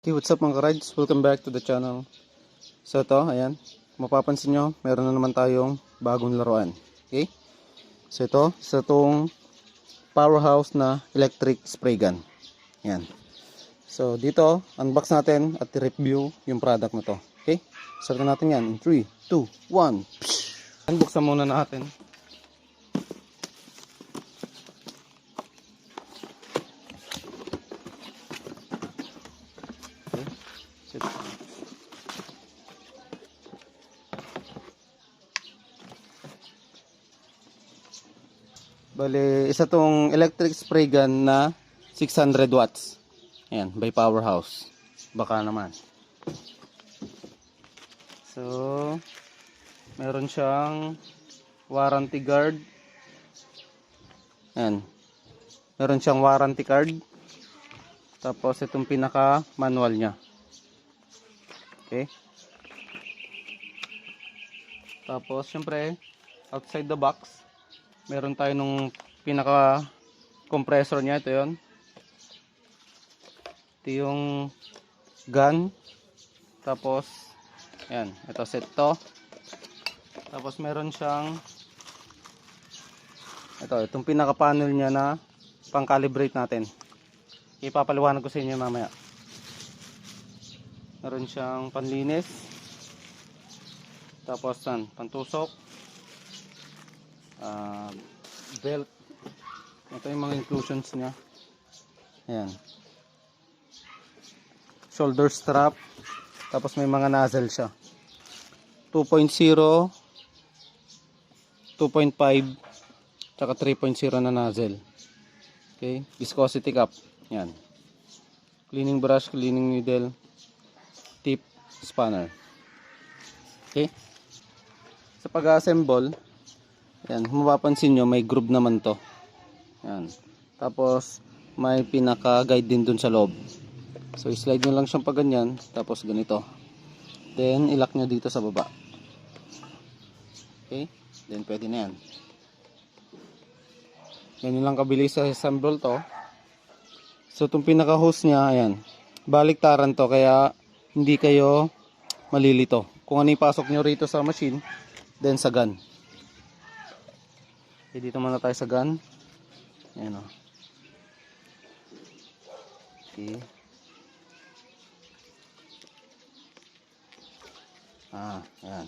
Okay, what's up mga ka-rides? Welcome back to the channel. So ito, ayan. Mapapansin nyo, meron na naman tayong bagong laruan. Okay? So ito, itong powerhouse na electric spray gun. Ayan. So dito, unbox natin at review yung product na to. Okay? Start natin yan in 3, 2, 1. Unboxan muna natin. Bale, isa tong electric spray gun na 600 watts. Ayan, by Powerhouse. Baka naman. So, meron siyang warranty guard. Ayan. Meron siyang warranty card. Tapos, itong pinaka-manual niya. Okay. Tapos, syempre, outside the box, meron tayo nung pinaka compressor niya. Ito yun. Ito yung gun. Tapos ayan, ito set to. Tapos meron siyang itong pinaka panel niya na pang calibrate natin. Ipapaliwanag ko sa inyo mamaya. Meron siyang panlinis. Tapos pantusok, belt. Ito yung mga inclusions niya. Ayan. Shoulder strap. Tapos may mga nozzle siya. 2.0, 2.5, tsaka 3.0 na nozzle. Okay. Viscosity cap. Ayan. Cleaning brush, cleaning needle, tip, spanner. Okay. Sa pag-assemble, yan, kung mapapansin nyo, may groove naman to. Yan. Tapos, may pinaka-guide din dun sa loob. So, slide nyo lang siyang pag ganyan. Tapos, ganito. Then, ilak nyo dito sa baba. Okay? Then, pwede na yan. Ganyan lang kabilis sa assemble to. So, itong pinaka-hose niya, ayan. Baliktaran to, kaya hindi kayo malilito. Kung ano ipasok nyo rito sa machine, then sa gun. Okay, dito muna tayo sa gun. Ayan o. Okay. Ayan.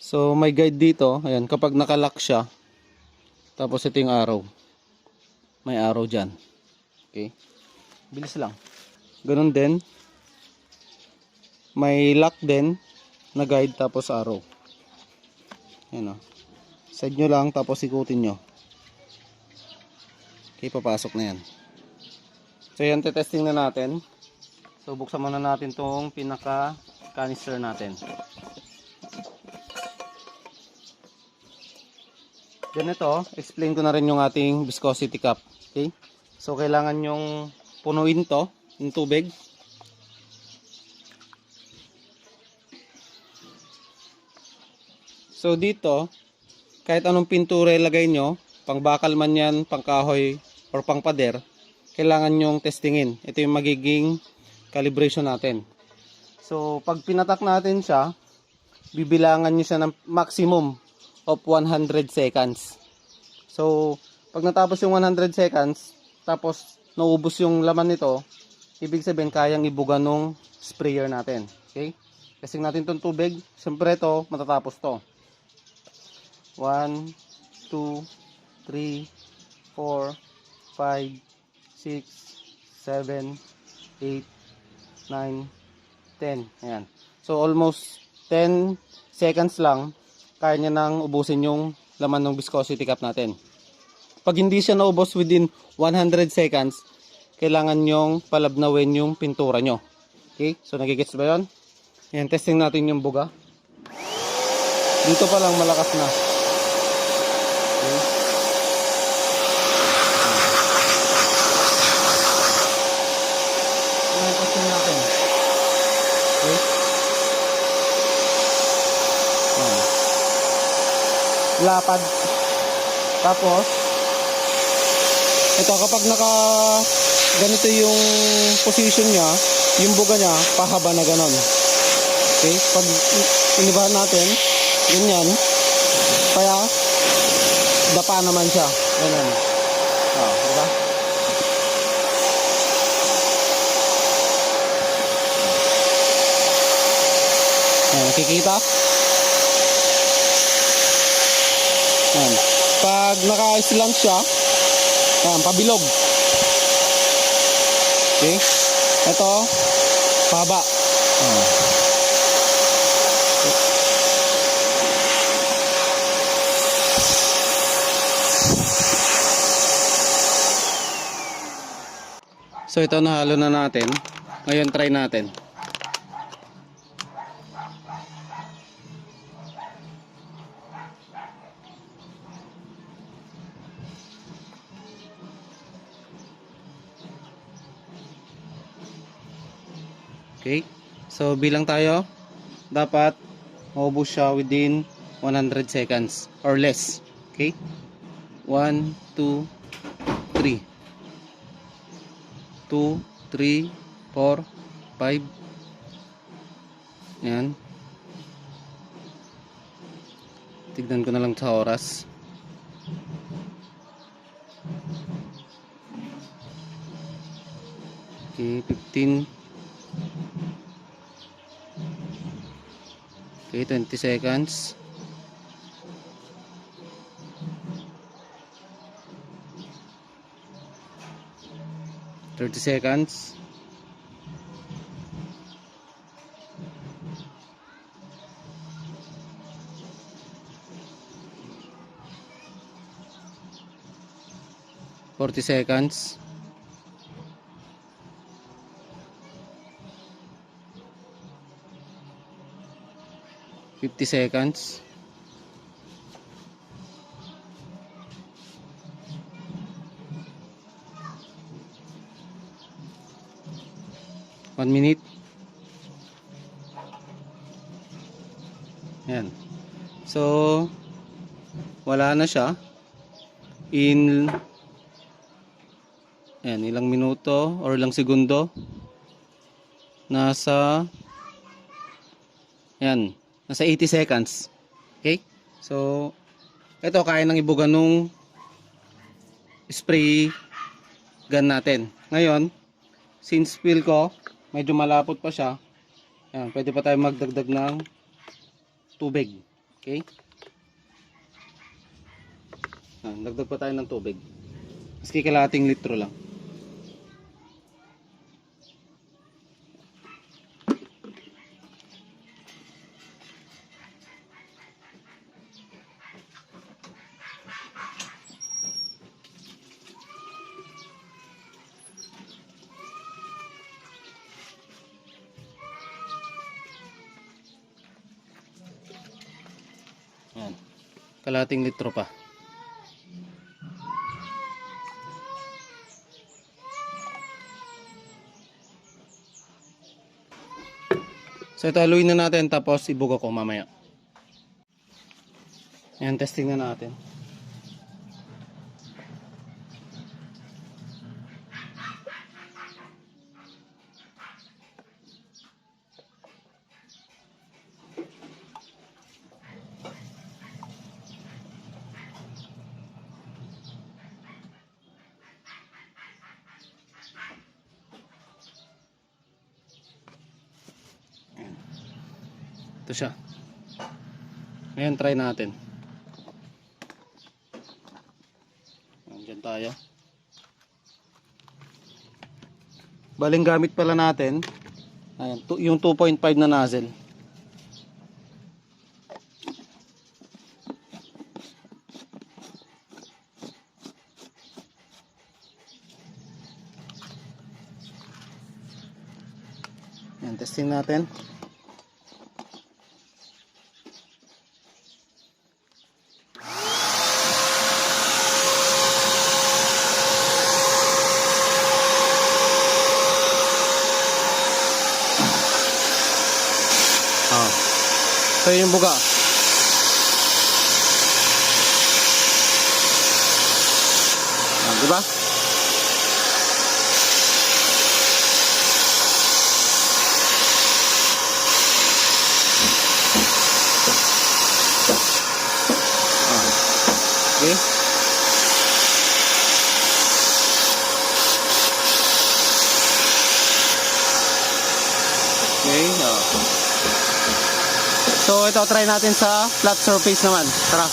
So, may guide dito. Ayan, kapag nakalock siya, tapos ito yung arrow. May arrow dyan. Okay. Bilis lang. Ganun din. May lock din na guide tapos arrow. Ayan o. Side nyo lang tapos ikutin nyo. Okay, papasok na yan. So yan, testing na natin. So buksan muna natin tong pinaka canister natin. Ganito, explain ko na rin yung ating viscosity cap. Okay? So kailangan yung punuin to ng tubig. So dito, kahit anong pintura ilagay nyo, pang bakal man yan, pang kahoy, or pang pader, kailangan nyong testingin. Ito yung magiging calibration natin. So, pag pinatak natin siya, bibilangan nyo siya ng maximum of 100 seconds. So, pag natapos yung 100 seconds, tapos naubos yung laman nito, ibig sabihin kayang ibuga nung sprayer natin. Okay? Kasing natin itong tubig, siyempre ito, matatapos to. 1, 2, 3, 4, 5, 6, 7, 8, 9, 10. Ayan. So almost 10 seconds lang, kaya niya nang ubusin yung laman ng viscosity cap natin. Pag hindi siya naubos within 100 seconds, kailangan nyong palabnawin yung pintura nyo. Okay? So nagigets ba yun? Ayan, testing natin yung buga. Dito pa lang malakas na. Okay. Ayan, testing natin. Okay. Ayan. Lapad. Tapos, ito kapag ganito yung position niya, yung buga niya, pahaba na ganon. Okay? Pag inibahan natin, ganyan, kaya dapa naman siya. Ganun. Diba? Ayan, nakikita? Ayan. Pag naka-slant siya, ayan, pabilog. Okay? Ito, pahaba. So ito, nahalo na natin. Ngayon try natin. Okay? So bilang tayo, dapat maubos siya within 100 seconds or less. Okay? 1, 2, 3. 2, 3, 4, 5. Yan. Tignan ko na lang sa oras. Okay, 15. Okay, 20 seconds. 30 seconds. 40 seconds. 50 seconds. 1 minute. Yan. So, wala na siya. Ayan, ilang minuto or ilang segundo. Nasa 80 seconds. Okay? So, ito kaya nang ibuga nung spray gun natin. Ngayon, since feel ko medyo malapot pa siya, ayan, pwede pa tayo magdagdag ng tubig. Okay? Ayan, dagdag pa tayo ng tubig. Maski kalahating litro lang. Ayan. Kalahating litro pa. So ito, haluin na natin tapos ibuga ko mamaya. Ayan, testing na natin. Ito siya. Ngayon try natin. Diyan tayo. Baling gamit pala natin. Ayan, yung 2.5 na nozzle. Ayan, testing natin. Ito yung buga. Diba? Okay, So ito try natin sa flat surface naman. Tara.